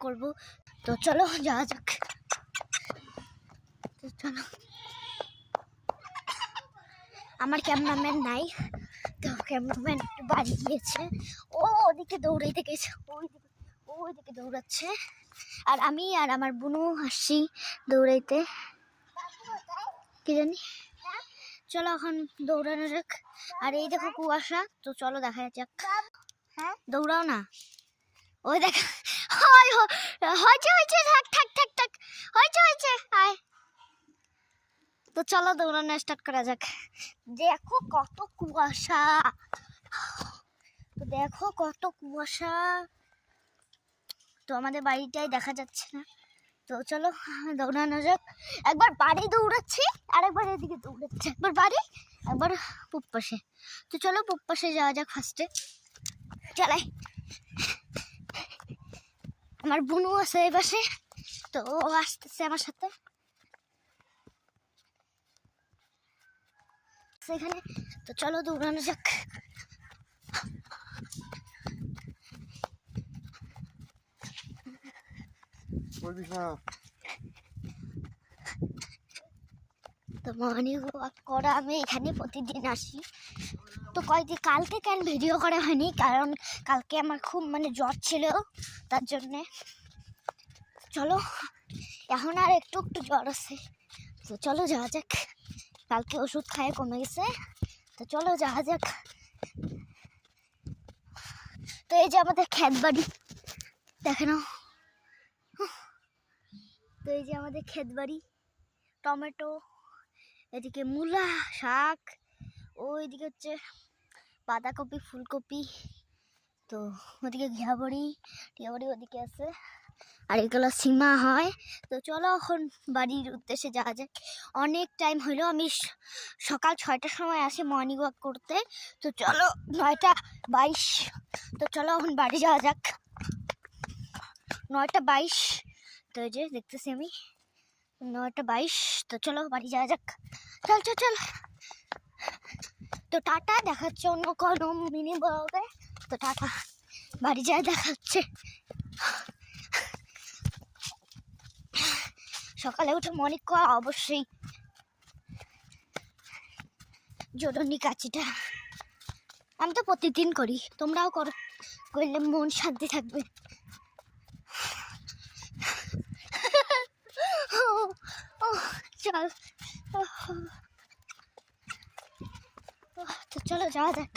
করব। তো চলো যাওয়া যাক। তো চলো, আমার ক্যামেরাম্যান নাই, তো ক্যামেরাম্যান একটু বাড়ি গিয়েছে, ও ওদিকে দৌড়াইতে গেছে, ওইদিকে দৌড়াচ্ছে, আর আমি আর আমার বোনও আসছি দৌড়াইতে, কি জানি। চলো এখন দৌড়ানো যাক। আর এই দেখো কুয়াশা, তো চলো দেখা যাক। হ্যাঁ দৌড়াও না, ওই দেখা হয়েছে থাক থাক থাক থাক হয়েছে আয়। তো চলো দৌড়ানো স্টার্ট করা যাক। দেখো কত কুয়াশা, তো দেখো কত কুয়াশা, তো আমাদের বাড়িটাই দেখা যাচ্ছে না। তো চলো দৌড়ানো যাক। একবার বাড়ি দৌড়াচ্ছি, আরেকবার এদিকে দৌড়াচ্ছে, একবার বাড়ি একবার পূব পাশে। তো চলো পূব পাশে যাওয়া যাক ফার্স্টে, চালাই। আমার বোনও আছে এই পাশে, তো ও আসতেছে আমার সাথে সেখানে। তো চলো দৌড়ানো যাক। তো মর্নিং ওয়াক করা আমি এখানে প্রতিদিন আসি। তো কয়েকদিন কালকে কেন ভিডিও করা হয়নি, কারণ কালকে আমার খুব জ্বর ছিল, তার জন্যে। চলো এখন আর একটু একটু জ্বর আছে, তো চলো যাওয়া যাক। কালকে ওষুধ খায় কমে গেছে, তো চলো যাওয়া যাক। তো এই যে আমাদের ক্ষেত বাড়ি, দেখে নাও। তো এই যে আমাদের ক্ষেত বাড়ি, টমেটো, এদিকে মূলা শাক, ওইদিকে হচ্ছে বাঁধাকপি ফুলকপি, তো ওদিকে ঘিয়াবড়ি টিয়াবড়ি ওদিকে আছে, আর এগুলো সীমা হয়। তো চলো এখন বাড়ির উদ্দেশ্যে যাওয়া যাক। অনেক টাইম হইলো, আমি সকাল 6টার সময় আসি মর্নিং ওয়াক করতে, তো চলো 9টা 22। তো চলো এখন বাড়ি যাওয়া যাক। 9টা 22, তো এই যে দেখতেছি আমি 9টা 22। তো চলো বাড়ি যাওয়া যাক, চল চল চল। তো টাটা, দেখাচ্ছে অন্য কোনো মিনি ব্লগে। তো টাটা, বাড়ি যায় দেখাচ্ছে। সকালে উঠে মর্নিং করা অবশ্যই জরুরি কাজটা, আমি তো প্রতিদিন করি, তোমরাও করো, করলে মন শান্তি থাকবে। চল, তো চলো যাওয়া যাক।